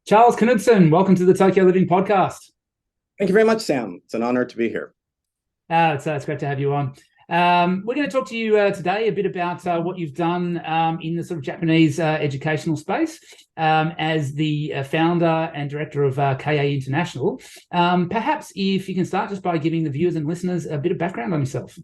Charles Knudsen, welcome to the Tokyo Living Podcast. Thank you very much, Sam. It's an honor to be here. It's great to have you on. We're going to talk to you today a bit about what you've done in the sort of Japanese educational space as the founder and director of KA International. Perhaps if you can start just by giving the viewers and listeners a bit of background on yourself.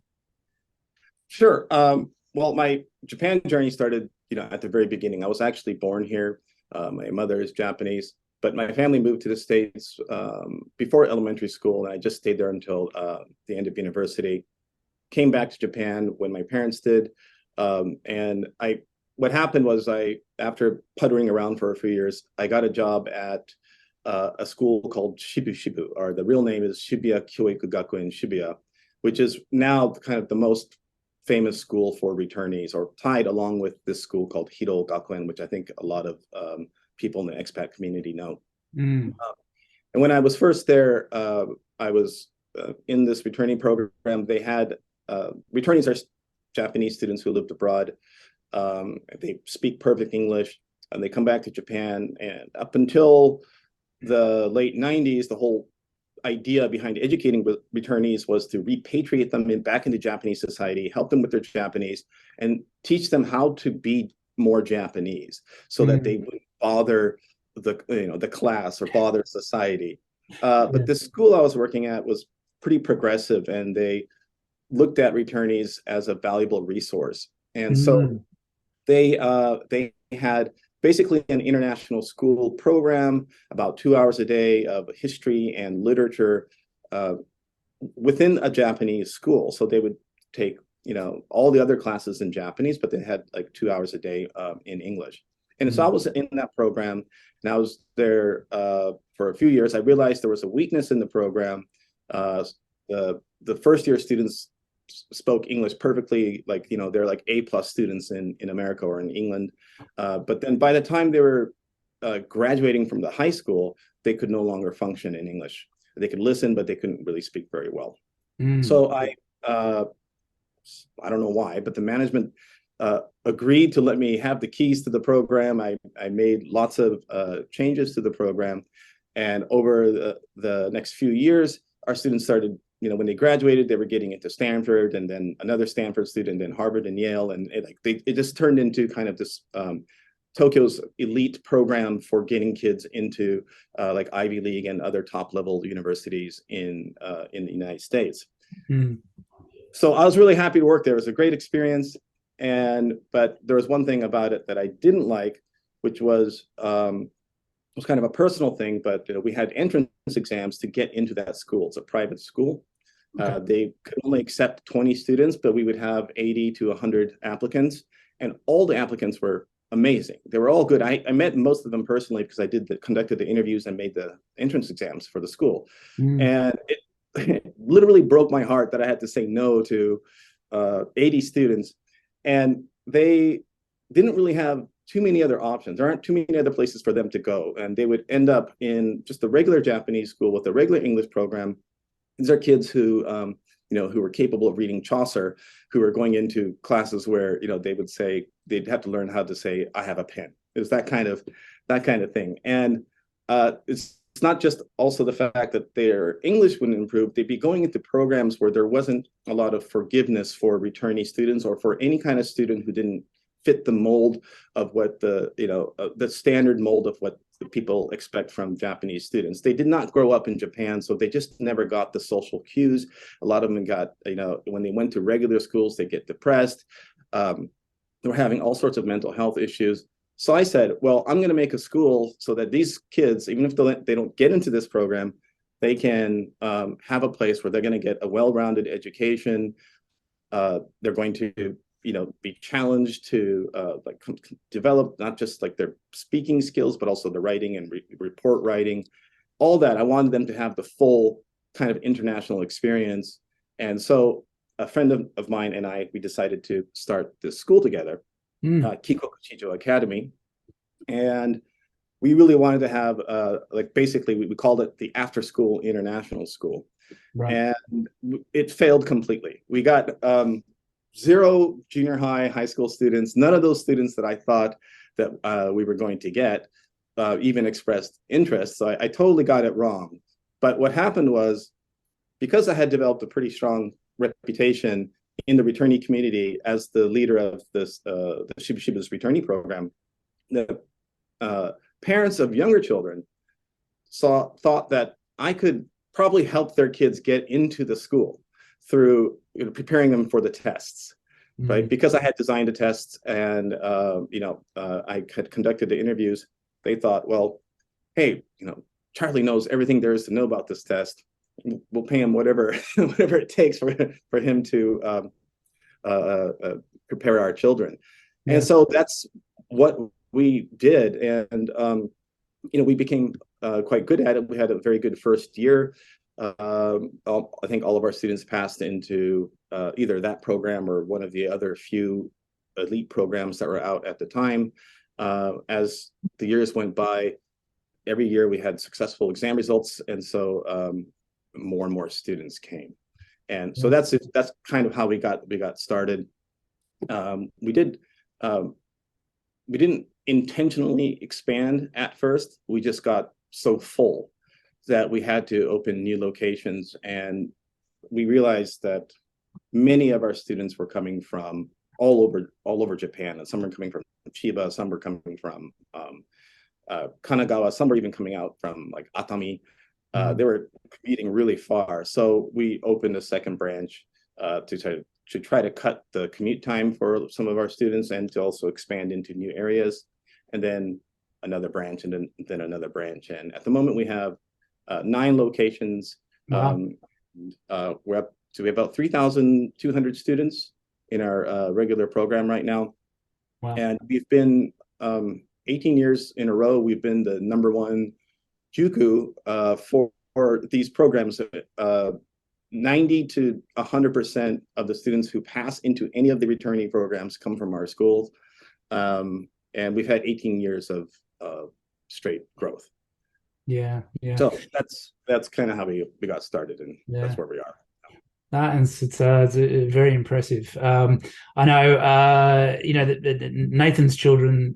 Sure. Well, my Japan journey started, at the very beginning. I was actually born here. My mother is Japanese, but my family moved to the States before elementary school, and I just stayed there until the end of university. Came back to Japan when my parents did, what happened was after puttering around for a few years, I got a job at a school called Shibu, or the real name is Shibuya Kyoiku Gakuen Shibuya, which is now kind of the most famous school for returnees, or tied along with this school called Hiro Gakuen, which I think a lot of people in the expat community know. Mm. And when I was first there, I was in this returnee program. They had returnees are Japanese students who lived abroad. They speak perfect English, and they come back to Japan. And up until the late 90s, the whole idea behind educating returnees was to repatriate them back into Japanese society, help them with their Japanese, and teach them how to be more Japanese, so that they wouldn't bother the class or bother society. But this school I was working at was pretty progressive, and they looked at returnees as a valuable resource. And so they had basically an international school program, about 2 hours a day of history and literature within a Japanese school. So they would take, all the other classes in Japanese, but they had like 2 hours a day in English. And so I was in that program, and I was there for a few years. I realized there was a weakness in the program. The first year students spoke English perfectly, they're like A+ students in America or in England. But then by the time they were graduating from the high school, they could no longer function in English. They could listen, but they couldn't really speak very well. So I don't know why, but the management agreed to let me have the keys to the program. I made lots of changes to the program. And over the next few years, our students started, when they graduated, they were getting into Stanford, and then another Stanford student, and Harvard and Yale. And it just turned into kind of this Tokyo's elite program for getting kids into like Ivy League and other top level universities in the United States. So I was really happy to work there. It was a great experience. But there was one thing about it that I didn't like, which was kind of a personal thing, but we had entrance exams to get into that school. It's a private school. Okay. They could only accept 20 students, but we would have 80 to 100 applicants, and all the applicants were amazing. They were all good. I met most of them personally because I conducted the interviews and made the entrance exams for the school. And it literally broke my heart that I had to say no to 80 students, and they didn't really have too many other options. There aren't too many other places for them to go. And they would end up in just a regular Japanese school with a regular English program. These are kids who, who were capable of reading Chaucer, who were going into classes where, they would say, they'd have to learn how to say, I have a pen. It was that kind of thing. And it's not just also the fact that their English wouldn't improve. They'd be going into programs where there wasn't a lot of forgiveness for returnee students, or for any kind of student who didn't fit the mold of what the standard mold of what the people expect from Japanese students. They did not grow up in Japan, so they just never got the social cues. A lot of them got, when they went to regular schools, they get depressed. They were having all sorts of mental health issues. So I said, well, I'm going to make a school so that these kids, even if they don't get into this program, they can have a place where they're going to get a well-rounded education. They're going to be challenged to develop not just like their speaking skills, but also the writing and report writing, all that. I wanted them to have the full kind of international experience. And so a friend of mine and we decided to start this school together, Kikokuchijo Academy. And we really wanted to have basically we called it the after school international school. Right. And it failed completely. We got 0 junior high school students, none of those students that I thought that we were going to get. even expressed interest. So I totally got it wrong. But what happened was, because I had developed a pretty strong reputation in the returnee community as the leader of this the Shiba Shiba's returnee program, the parents of younger children thought that I could probably help their kids get into the school through preparing them for the tests, right? Because I had designed the tests and I had conducted the interviews. They thought, well, hey, Charlie knows everything there is to know about this test. We'll pay him whatever it takes for him to prepare our children. Yeah. And so that's what we did, and we became quite good at it. We had a very good first year. I think all of our students passed into either that program or one of the other few elite programs that were out at the time. As the years went by, every year we had successful exam results, and so more and more students came. And so that's kind of how we got started. We didn't intentionally expand at first. We just got so full that we had to open new locations, and we realized that many of our students were coming from all over Japan, and some were coming from Chiba, some were coming from Kanagawa, some were even coming out from like Atami. They were commuting really far, so we opened a second branch to try to cut the commute time for some of our students, and to also expand into new areas, and then another branch, and then another branch. And at the moment, we have 9 locations. Wow. We're up to about 3,200 students in our regular program right now. Wow. And we've been 18 years in a row. We've been the #1 Juku for these programs. 90 to 100% of the students who pass into any of the returnee programs come from our schools. And we've had 18 years of straight growth. Yeah. So that's kind of how we got started, and that's where we are. And it's very impressive. I know, that Nathan's children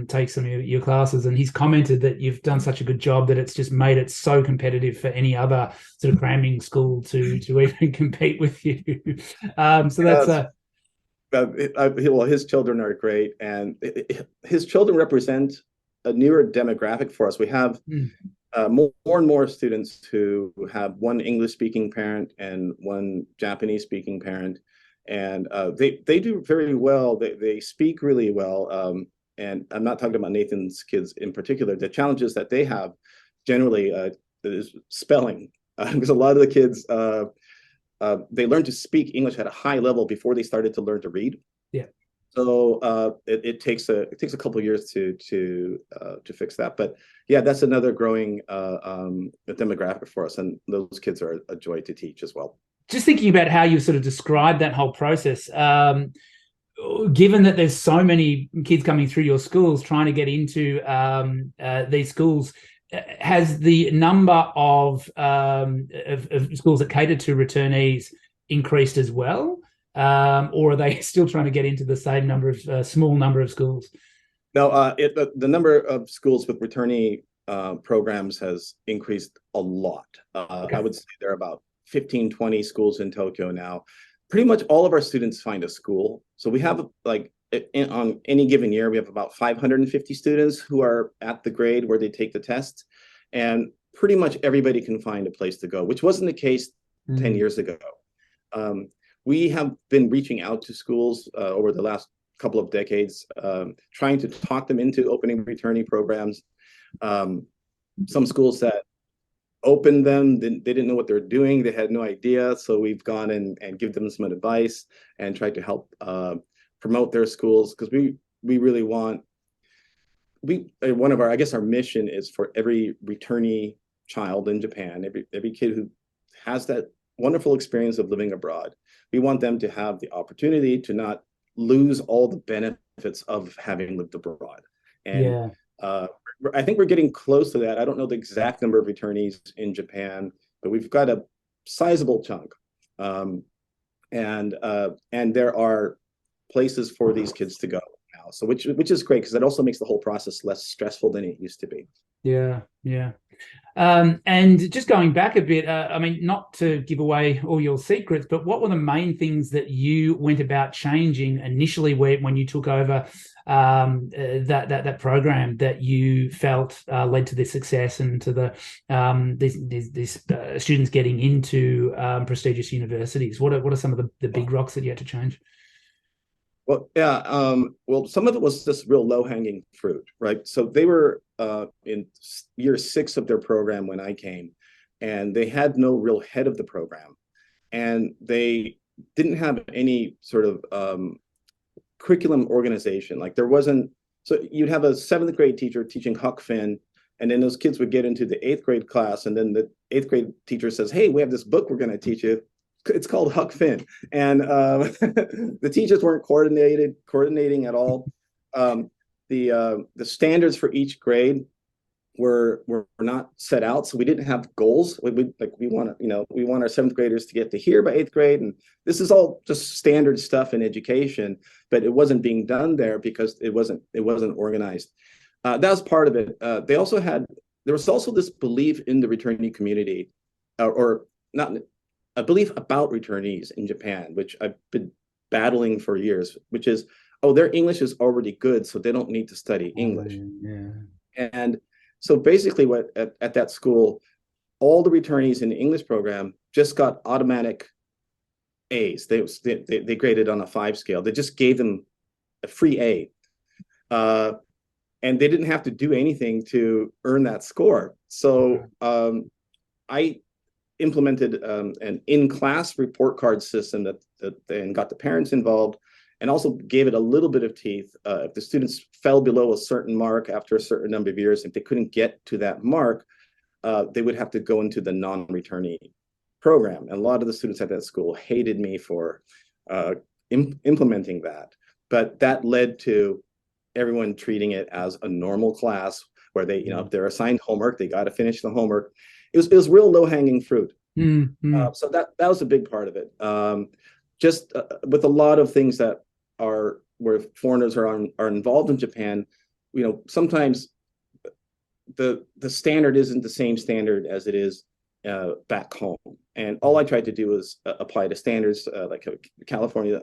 take some of your classes, and he's commented that you've done such a good job that it's just made it so competitive for any other sort of cramming school to even compete with you. So that's well, his children are great, and his children represent a newer demographic for us. We have more and more students who have one English-speaking parent and one Japanese-speaking parent, and they do very well. They speak really well, and I'm not talking about Nathan's kids in particular. The challenges that they have generally is spelling, because a lot of the kids they learn to speak English at a high level before they started to learn to read. Yeah. So it takes a couple of years to fix that, but yeah, that's another growing demographic for us, and those kids are a joy to teach as well. Just thinking about how you sort of described that whole process, given that there's so many kids coming through your schools trying to get into these schools, has the number of schools that cater to returnees increased as well? Or are they still trying to get into the same number of small number of schools? No, the number of schools with returnee programs has increased a lot. Okay. I would say there are about 15, 20 schools in Tokyo now. Pretty much all of our students find a school. So we have, like, on any given year, we have about 550 students who are at the grade where they take the test. And pretty much everybody can find a place to go, which wasn't the case 10 years ago. We have been reaching out to schools over the last couple of decades, trying to talk them into opening returnee programs. Some schools that opened them, they didn't know what they're doing. They had no idea. So we've gone and give them some advice and tried to help promote their schools, because we really want, one of our, I guess our mission is for every returnee child in Japan, every kid who has that wonderful experience of living abroad, we want them to have the opportunity to not lose all the benefits of having lived abroad. And I think we're getting close to that. I don't know the exact number of returnees in Japan, but we've got a sizable chunk. And there are places for these kids to go now. now. So which is great, because it also makes the whole process less stressful than it used to be. Yeah, yeah. And just going back a bit, I mean, not to give away all your secrets, but what were the main things that you went about changing initially when you took over that program that you felt led to this success and to the these students getting into prestigious universities? What are some of the big rocks that you had to change? Well, yeah. Well, some of it was just real low-hanging fruit, right? So they were in year 6 of their program when I came, and they had no real head of the program, and they didn't have any sort of curriculum organization. Like, there wasn't. So you'd have a 7th grade teacher teaching Huck Finn, and then those kids would get into the 8th grade class, and then the 8th grade teacher says, "Hey, we have this book we're going to teach you. It's called Huck Finn," and the teachers weren't coordinating at all. The standards for each grade were not set out, so we didn't have goals. We want our 7th graders to get to here by 8th grade, and this is all just standard stuff in education, but it wasn't being done there because it wasn't organized. That was part of it. There was also this belief in the returnee community, or not. A belief about returnees in Japan, which I've been battling for years, which is, oh, their English is already good, so they don't need to study English. Yeah. And so basically at that school, all the returnees in the English program just got automatic A's. They graded on a 5 scale. They just gave them a free A. And they didn't have to do anything to earn that score. So I implemented an in-class report card system that then got the parents involved, and also gave it a little bit of teeth. If the students fell below a certain mark after a certain number of years, if they couldn't get to that mark, they would have to go into the non-returnee program. And a lot of the students at that school hated me for implementing that. But that led to everyone treating it as a normal class where they, if they're assigned homework, they got to finish the homework. It was real low-hanging fruit. So that was a big part of it. Just with a lot of things that are where foreigners are involved in Japan, sometimes the standard isn't the same standard as it is back home. And all I tried to do was apply the standards, like California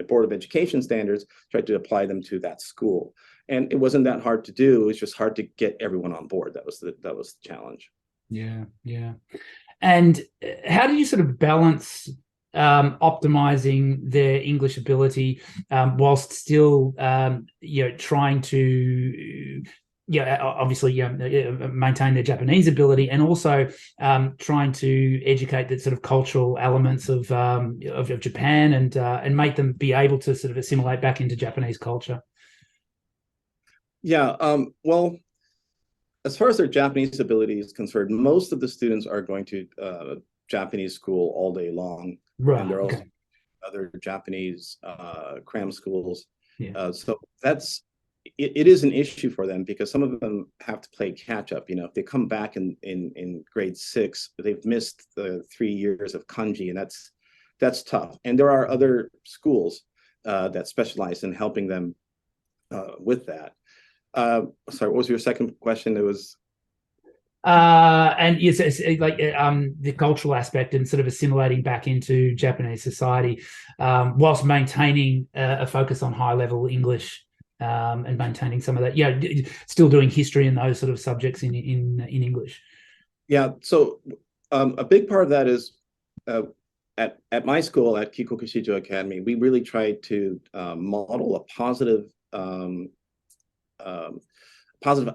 Board of Education standards, tried to apply them to that school. And it wasn't that hard to do. It was just hard to get everyone on board. That was the challenge. Yeah, yeah. And how do you sort of balance optimizing their English ability whilst still, trying to, obviously, maintain their Japanese ability, and also trying to educate the sort of cultural elements of Japan and make them be able to sort of assimilate back into Japanese culture? Yeah. Well, as far as their Japanese ability is concerned, most of the students are going to Japanese school all day long. Right. And there are also other Japanese cram schools. Yeah. So it is an issue for them, because some of them have to play catch up. If they come back in grade 6, they've missed the 3 years of kanji, and that's tough. And there are other schools that specialize in helping them with that. Sorry, what was your second question? It was and yes, it's like the cultural aspect and sort of assimilating back into Japanese society, whilst maintaining a focus on high level English, and maintaining some of that. Yeah, still doing history and those sort of subjects in English. Yeah. So a big part of that is at my school at Kikoku Shijo Academy, we really tried to model a positive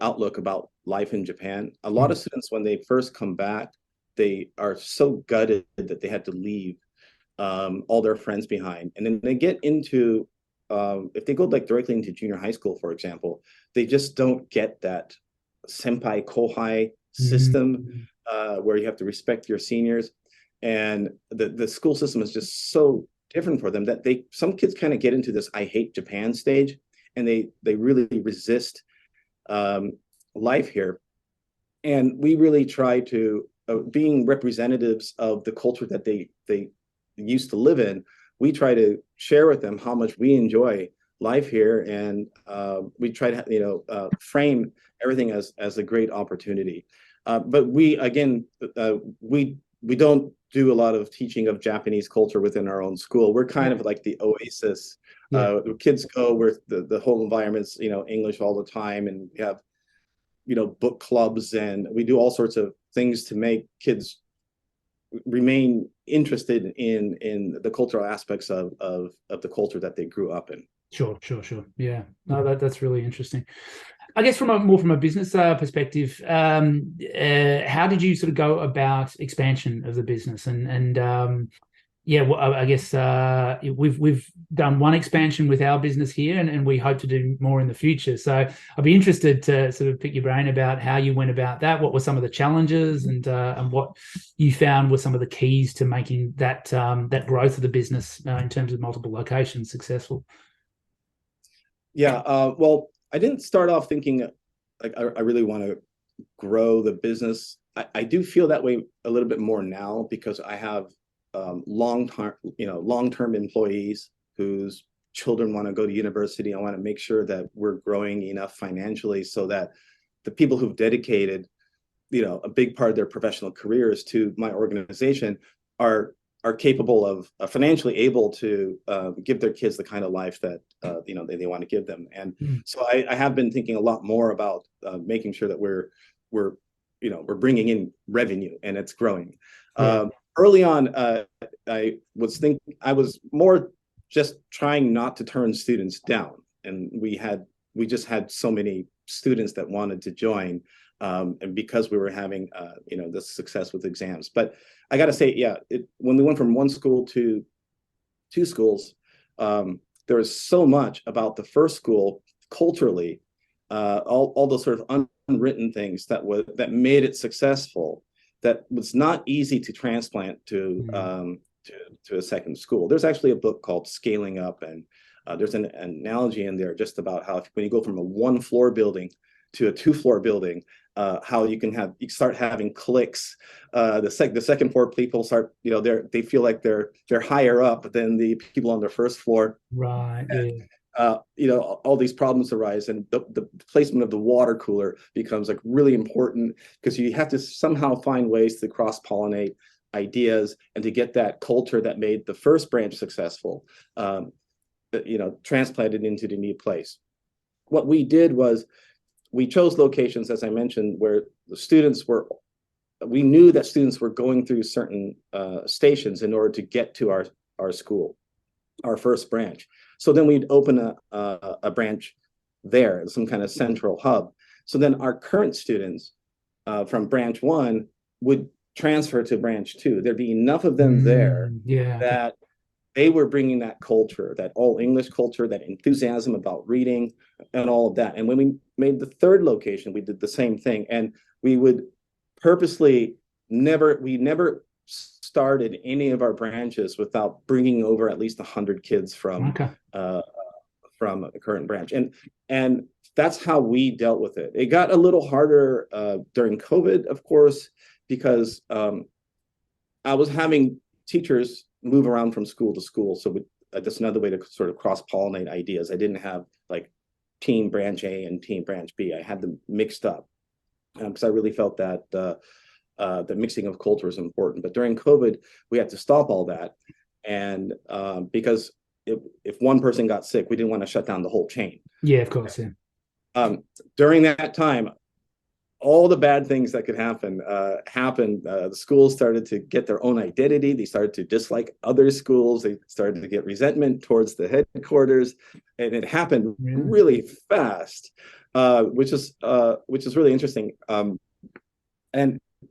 outlook about life in Japan. A lot of students, when they first come back, they are so gutted that they had to leave all their friends behind. And then they get into, if they go like directly into junior high school, for example, they just don't get that senpai kohai system where you have to respect your seniors. And the school system is just so different for them that some kids kind of get into this I hate Japan stage, and they really resist life here. And we really try to, being representatives of the culture that they used to live in, we try to share with them how much we enjoy life here, and we try to frame everything as a great opportunity. But we again we don't do a lot of teaching of Japanese culture within our own school. We're kind of like the oasis. Kids go where the whole environment's English all the time, and we have book clubs, and we do all sorts of things to make kids remain interested in the cultural aspects of the culture that they grew up in. Sure. Yeah, no, that's really interesting. I guess from a business perspective, how did you sort of go about expansion of the business? Yeah, well, I guess we've done one expansion with our business here, and we hope to do more in the future. So I'd be interested to sort of pick your brain about how you went about that. What were some of the challenges, and what you found were some of the keys to making that growth of the business in terms of multiple locations successful? Yeah, well, I didn't start off thinking like I really want to grow the business. I do feel that way a little bit more now because I have long-term employees whose children want to go to university. I want to make sure that we're growing enough financially so that the people who've dedicated, a big part of their professional careers to my organization are capable of financially able to give their kids the kind of life that they want to give them. And so I have been thinking a lot more about making sure that we're bringing in revenue and it's growing. Early on, I was more just trying not to turn students down, and we just had so many students that wanted to join, and because we were having the success with exams. But I got to say, when we went from one school to two schools, there was so much about the first school culturally, all those sort of unwritten things that made it successful, that was not easy to transplant to a second school. There's actually a book called Scaling Up, and there's an analogy in there just about how when you go from a 1-floor building to a 2-floor building, how you start having cliques. The second floor people start, they feel like they're higher up than the people on the first floor. Right. Yeah. All these problems arise, and the placement of the water cooler becomes like really important because you have to somehow find ways to cross-pollinate ideas and to get that culture that made the first branch successful, transplanted into the new place. What we did was we chose locations, as I mentioned, where we knew that students were going through certain stations in order to get to our school, our first branch. So then we'd open a branch there, some kind of central hub. So then our current students from branch 1 would transfer to branch 2. There'd be enough of them there that they were bringing that culture, that all English culture, that enthusiasm about reading and all of that. And when we made the third location, we did the same thing. And we would purposely never started any of our branches without bringing over at least 100 kids from the current branch. And that's how we dealt with it. It got a little harder during COVID, of course, because I was having teachers move around from school to school. So that's another way to sort of cross-pollinate ideas. I didn't have like team branch A and team branch B. I had them mixed up because I really felt that the mixing of culture is important. But during COVID, we had to stop all that. And because if one person got sick, we didn't want to shut down the whole chain. Yeah, of course. Yeah. During that time, all the bad things that could happen happened. The schools started to get their own identity. They started to dislike other schools. They started to get resentment towards the headquarters, and it happened really fast, which is really interesting. And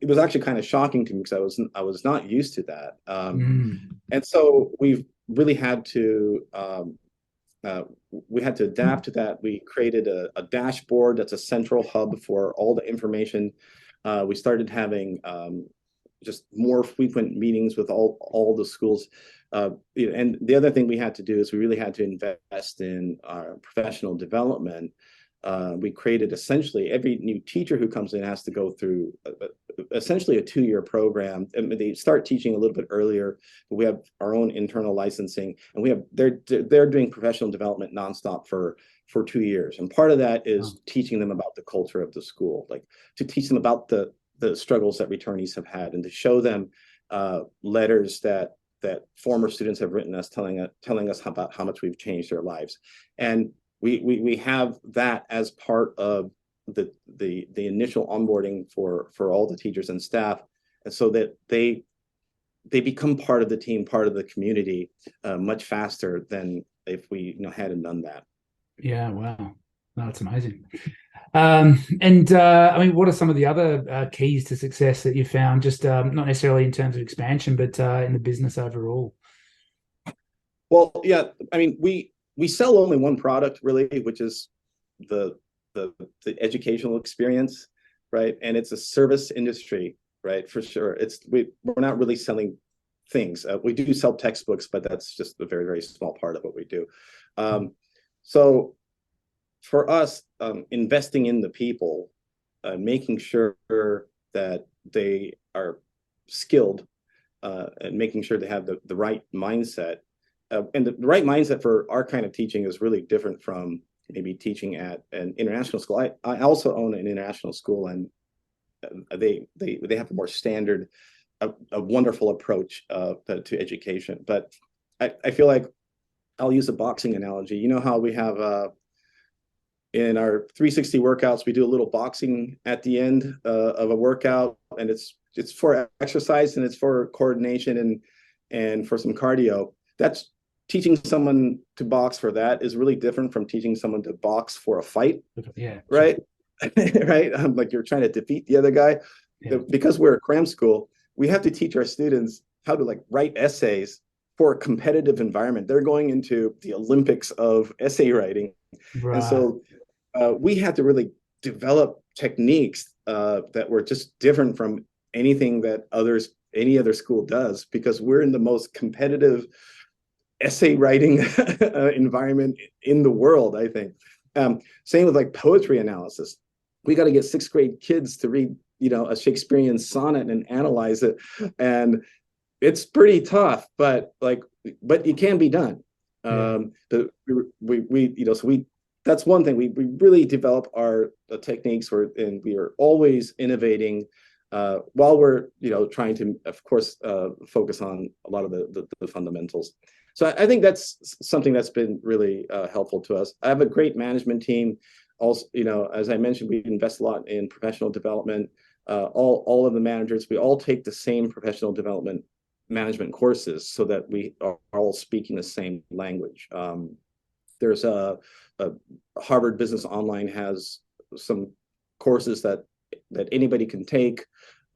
it was actually kind of shocking to me because I was not used to that. And so we've really had to adapt to that. We created a dashboard that's a central hub for all the information. We started having just more frequent meetings with all the schools. And the other thing we had to do is we really had to invest in our professional development. We created essentially every new teacher who comes in has to go through essentially a 2-year program. And they start teaching a little bit earlier, but we have our own internal licensing, and they're doing professional development nonstop for 2 years. And part of that is teaching them about the culture of the school, like to teach them about the struggles that returnees have had, and to show them letters that former students have written us telling us about how much we've changed their lives. And we have that as part of the initial onboarding for all the teachers and staff, and so that they become part of the team, part of the community, much faster than if we hadn't done that. Yeah, wow, that's amazing. I mean, what are some of the other keys to success that you found, just not necessarily in terms of expansion, but in the business overall? Well, yeah, I mean, we sell only one product really, which is the educational experience, right? And it's a service industry, right? For sure. We're not really selling things. We do sell textbooks, but that's just a very, very small part of what we do. So for us, investing in the people, making sure that they are skilled, and making sure they have the right mindset. And the right mindset for our kind of teaching is really different from maybe teaching at an international school. I also own an international school, and they have a more standard, a wonderful approach to education. But I feel like I'll use a boxing analogy. You know how we have in our 360 workouts, we do a little boxing at the end of a workout, and it's for exercise and it's for coordination and for some cardio. That's teaching someone to box for that is really different from teaching someone to box for a fight. Yeah. Right. Sure. Right. Like you're trying to defeat the other guy. Yeah. Because we're a cram school, we have to teach our students how to write essays for a competitive environment. They're going into the Olympics of essay writing. Right. And so we had to really develop techniques that were just different from anything that any other school does, because we're in the most competitive essay writing environment in the world, I think. Same with poetry analysis. We got to get 6th grade kids to read, a Shakespearean sonnet and analyze it. And it's pretty tough, but it can be done. Yeah. But that's one thing. We really develop our techniques, and we are always innovating, while we're trying to, of course, focus on a lot of the fundamentals. So I think that's something that's been really helpful to us. I have a great management team. Also, as I mentioned, we invest a lot in professional development. All of the managers, we all take the same professional development management courses, so that we are all speaking the same language. There's a Harvard Business Online has some courses that anybody can take.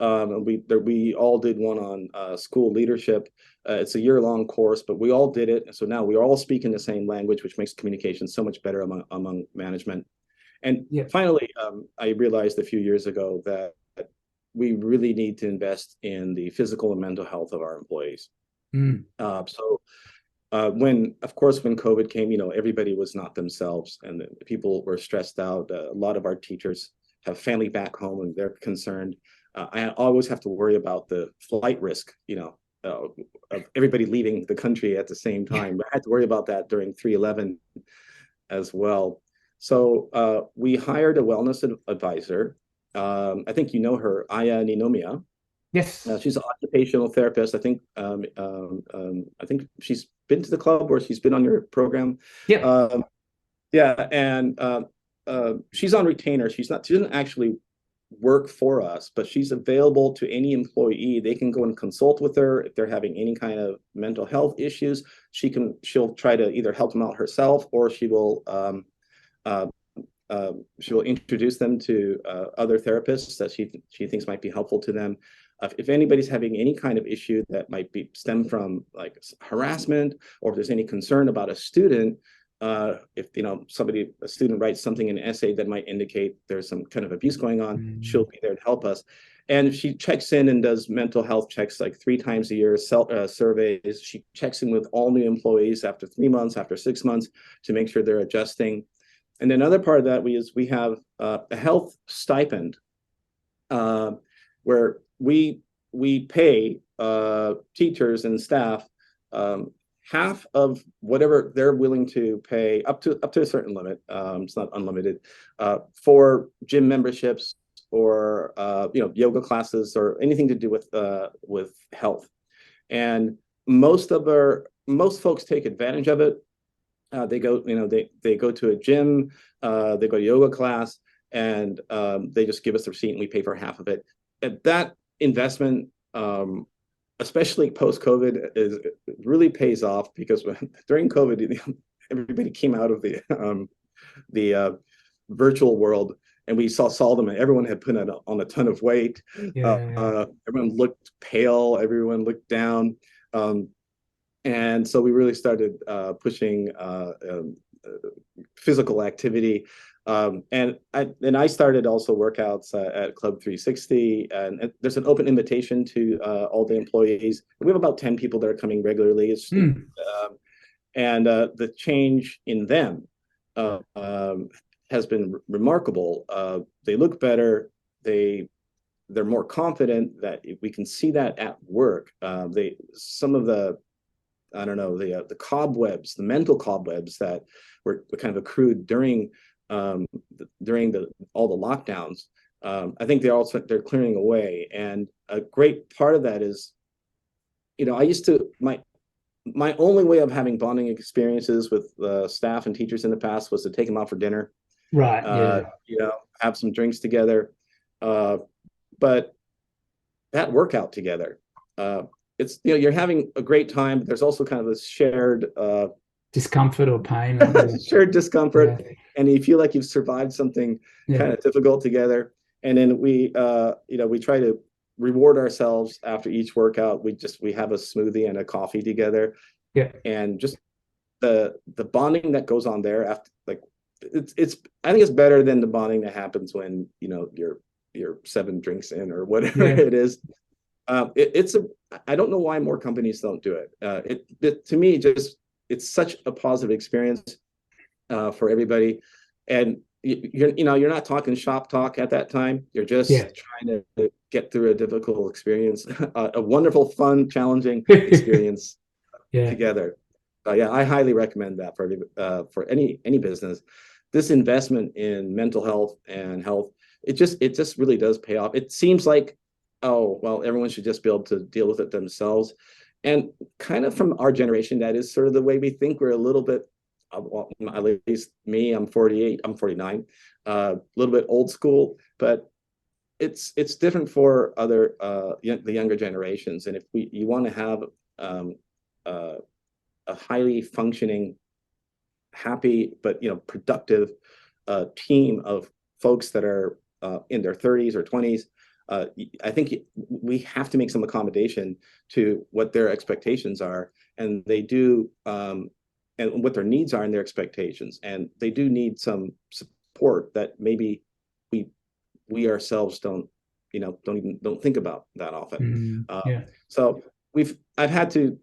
We all did one on school leadership. It's a year-long course, but we all did it. So now we are all speaking the same language, which makes communication so much better among management. And finally, I realized a few years ago that we really need to invest in the physical and mental health of our employees. When COVID came, everybody was not themselves, and people were stressed out. A lot of our teachers have family back home, and they're concerned. I always have to worry about the flight risk, of everybody leaving the country at the same time. I had to worry about that during 3/11 as well. So we hired a wellness advisor. I think you know her, Aya Ninomiya. Yes. She's an occupational therapist. I think she's been to the club, or she's been on your program. Yeah. And she's on retainer. She doesn't actually work for us, but she's available to any employee. They can go and consult with her if they're having any kind of mental health issues. She'll try to either help them out herself, or she will introduce them to other therapists that she thinks might be helpful to them. If anybody's having any kind of issue that might stem from harassment, or if there's any concern about a student, if a student writes something in an essay that might indicate there's some kind of abuse going on, she'll be there to help us. And she checks in and does mental health checks 3 times a year, surveys. She checks in with all new employees after 3 months, after 6 months, to make sure they're adjusting. And another part of that we have a health stipend. where we pay teachers and staff half of whatever they're willing to pay, up to a certain limit. It's not unlimited, for gym memberships or yoga classes or anything to do with health. And most folks take advantage of it. They go, they go to a gym, they go to yoga class, and they just give us the receipt and we pay for half of it. And that investment, especially post-COVID, it really pays off, because during COVID, everybody came out of the virtual world, and we saw them, and everyone had put on a ton of weight. Everyone looked pale, everyone looked down. And so we really started pushing physical activity. And I started also workouts at Club 360, and there's an open invitation to all the employees. We have about 10 people that are coming regularly. And the change in them has been remarkable. They look better. They're more confident. That we can see that at work. Some of the, I don't know, the cobwebs, the mental cobwebs that were kind of accrued during all the lockdowns. I think they're clearing away, and a great part of that is, I used to my only way of having bonding experiences with staff and teachers in the past was to take them out for dinner, right? Have some drinks together, but that workout together, it's you're having a great time, but there's also kind of this shared discomfort or pain, shared discomfort, and you feel like you've survived something kind of difficult together. And then we try to reward ourselves after each workout. We have a smoothie and a coffee together, and just the bonding that goes on there after, like, it's I think it's better than the bonding that happens when you're 7 drinks in or whatever it is. I don't know why more companies don't do it. To me, it's such a positive experience for everybody. And you're not talking shop talk at that time. You're just trying to get through a difficult experience, a wonderful, fun, challenging experience together. I highly recommend that for any business. This investment in mental health and health, it just really does pay off. It seems like, oh, well, everyone should just be able to deal with it themselves. And kind of from our generation, that is sort of the way we think. We're a little bit, well, at least me, I'm 48, I'm 49, a little bit old school, but it's different for other the younger generations. And if you want to have a highly functioning, happy, but productive team of folks that are in their 30s or 20s, I think we have to make some accommodation to what their expectations are, and they do, and what their needs are and their expectations, and they do need some support that maybe we ourselves don't think about that often. So I've had to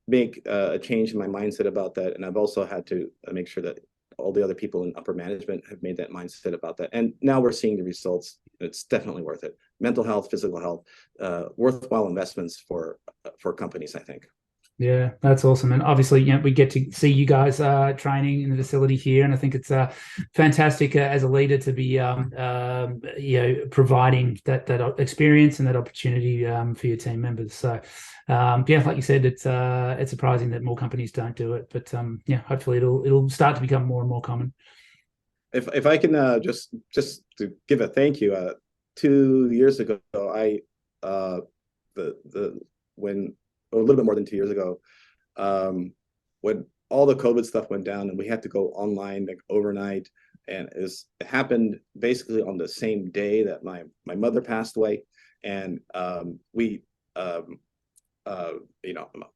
make a change in my mindset about that, and I've also had to make sure that all the other people in upper management have made that mindset about that. And now we're seeing the results. It's definitely worth it. Mental health, physical health, worthwhile investments for companies, I think. Yeah, that's awesome. And obviously, we get to see you guys training in the facility here, and I think it's fantastic as a leader to be providing that experience and that opportunity for your team members. So like you said, it's surprising that more companies don't do it, but hopefully it'll start to become more and more common. If I can just to give a thank you, 2 years ago, when a little bit more than 2 years ago, when all the COVID stuff went down and we had to go online like overnight, and it happened basically on the same day that my mother passed away, and my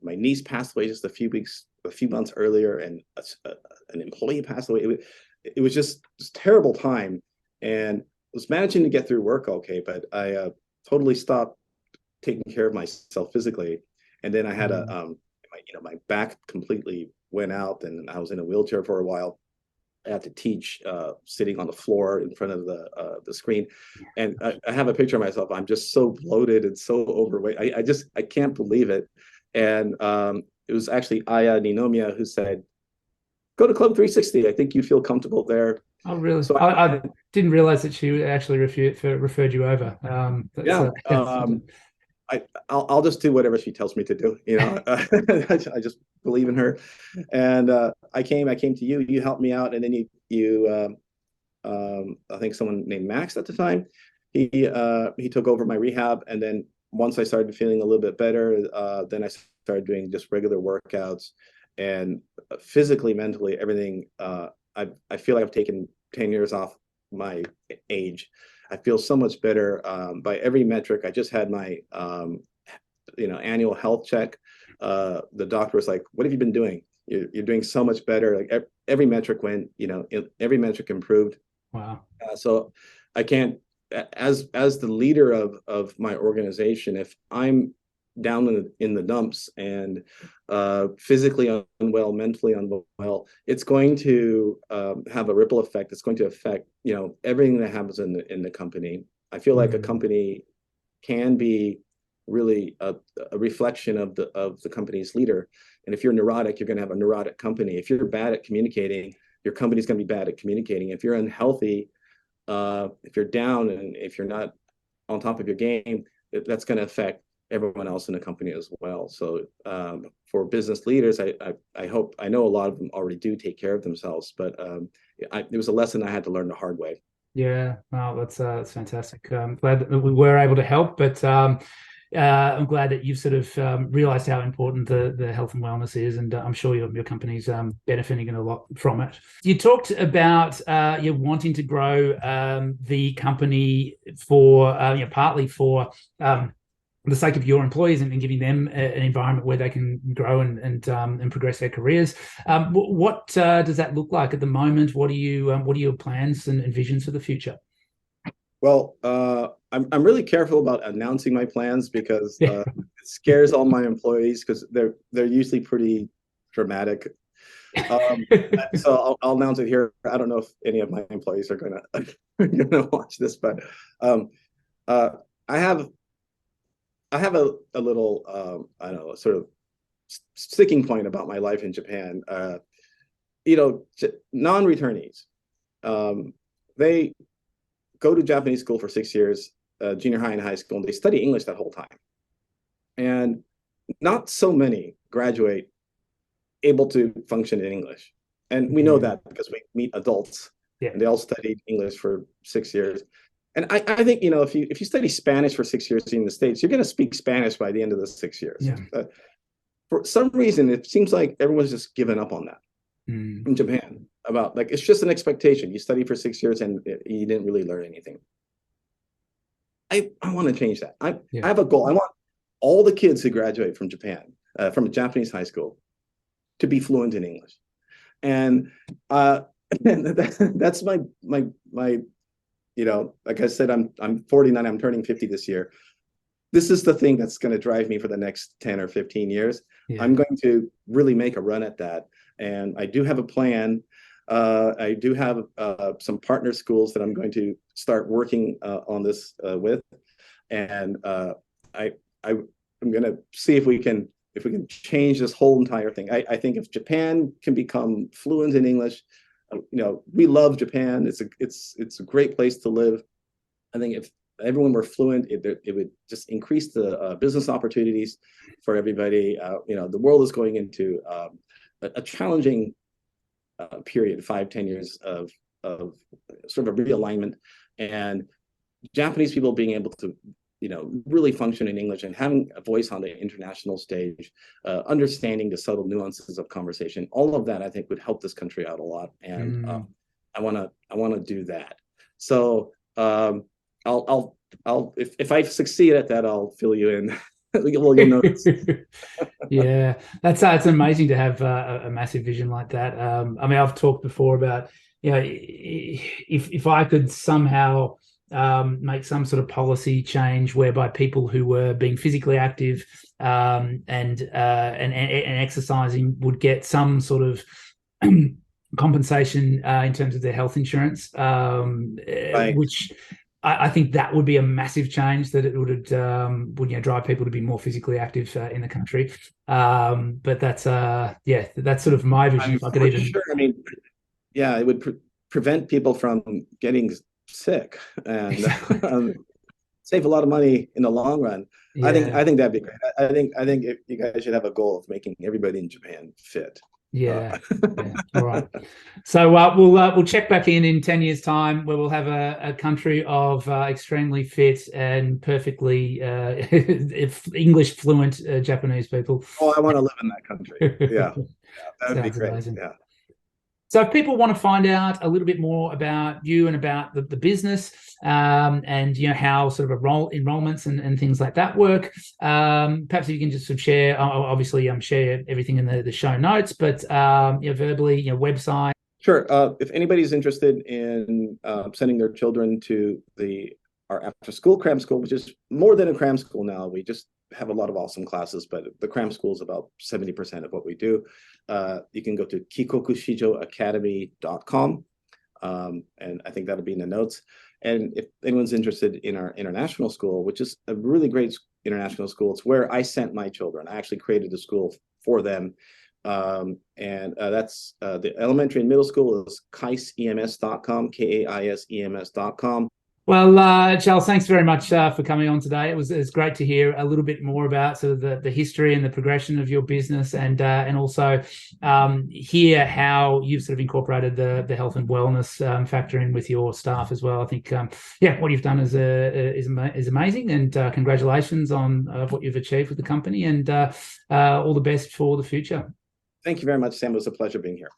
niece passed away just a few months earlier, and an employee passed away. It was just terrible time, and was managing to get through work okay, but I totally stopped taking care of myself physically. And then I had my back completely went out, and I was in a wheelchair for a while. had to teach sitting on the floor in front of the screen, and I have a picture of myself. I'm just so bloated and so overweight. I can't believe it. And it was actually Aya Ninomiya who said, "Go to Club 360. I think you feel comfortable there." Oh, really? So I didn't realize that she actually referred you over. I'll just do whatever she tells me to do. I just believe in her. And I came to you. You helped me out, and then you I think someone named Max at the time. He took over my rehab, and then once I started feeling a little bit better, then I started doing just regular workouts, and physically, mentally, everything. I feel like I've taken 10 years off my age. I feel so much better by every metric. I just had my annual health check. The doctor was like, "What have you been doing? You're doing so much better." Like every metric went, every metric improved. Wow. So I can't, as the leader of my organization, if I'm down in the dumps and physically unwell, mentally unwell, it's going to have a ripple effect. It's going to affect everything that happens in the company. I feel like a company can be really a reflection of the company's leader. And if you're neurotic, you're going to have a neurotic company. If you're bad at communicating, your company's going to be bad at communicating. If you're unhealthy, if you're down, and if you're not on top of your game, that's going to affect everyone else in the company as well. So for business leaders, I hope, I know a lot of them already do take care of themselves, but it was a lesson I had to learn the hard way. Yeah, wow, that's fantastic. I'm glad that we were able to help, but I'm glad that you've sort of realized how important the health and wellness is, and I'm sure your company's benefiting a lot from it. You talked about you wanting to grow the company for partly for the sake of your employees and giving them an environment where they can grow and progress their careers. What does that look like at the moment? What are your plans and visions for the future? Well, I'm really careful about announcing my plans because it scares all my employees, because they're usually pretty dramatic. So I'll announce it here. I don't know if any of my employees are gonna watch this, but I have a little I don't know, sort of sticking point about my life in Japan. Non-returnees, they go to Japanese school for 6 years, junior high and high school, and they study English that whole time. And not so many graduate able to function in English. And we know that because we meet adults, and they all studied English for 6 years. And I think, if you study Spanish for 6 years in the States, you're going to speak Spanish by the end of the 6 years. Yeah. For some reason, it seems like everyone's just given up on that in Japan. About, like, it's just an expectation. You study for 6 years and you didn't really learn anything. I want to change that. I have a goal. I want all the kids who graduate from Japan, from a Japanese high school, to be fluent in English. And that's my like I said, I'm 49, I'm turning 50 this year. This is the thing that's going to drive me for the next 10 or 15 years. Yeah. I'm going to really make a run at that. And I do have a plan. I do have some partner schools that I'm going to start working on this with. And I'm going to see if we can change this whole entire thing. I think if Japan can become fluent in English, we love Japan. It's a great place to live. I think if everyone were fluent, it would just increase the business opportunities for everybody. The world is going into a challenging period, 5-10 years of sort of a realignment, and Japanese people being able to really function in English and having a voice on the international stage, understanding the subtle nuances of conversation, all of that I think would help this country out a lot. And I want to do that. So I'll if I succeed at that, I'll fill you in. You'll notice. Yeah, it's amazing to have a massive vision like that. I mean, I've talked before about, if I could somehow make some sort of policy change whereby people who were being physically active and exercising would get some sort of compensation in terms of their health insurance, Right. which I think that would be a massive change, that it would drive people to be more physically active in the country. But that's that's sort of my vision. If I could For even sure. I mean, yeah, it would prevent people from getting sick and save a lot of money in the long run. I think that'd be great. I think if you guys should have a goal of making everybody in Japan fit. Yeah. All right. So we'll check back in 10 years' time, where we'll have a country of extremely fit and perfectly English fluent Japanese people. Oh, I want to live in that country. Yeah, that would be Sounds great. amazing. Yeah. So if people want to find out a little bit more about you and about the business, and how sort of enrollments and things like that work, perhaps if you can just sort of share, obviously share everything in the show notes, but verbally, website. Sure. If anybody's interested in sending their children to our after school cram school, which is more than a cram school now, we just have a lot of awesome classes, but the cram school is about 70% of what we do. You can go to kikokushijoacademy.com, and I think that'll be in the notes. And if anyone's interested in our international school, which is a really great international school, it's where I sent my children. I actually created a school for them. That's the elementary and middle school is kaisems.com, KAISEMS.com. Well, Charles, thanks very much for coming on today. It's great to hear a little bit more about sort of the history and the progression of your business, and also hear how you've sort of incorporated the health and wellness factor in with your staff as well. I think what you've done is amazing, and congratulations on what you've achieved with the company, and all the best for the future. Thank you very much, Sam. It was a pleasure being here.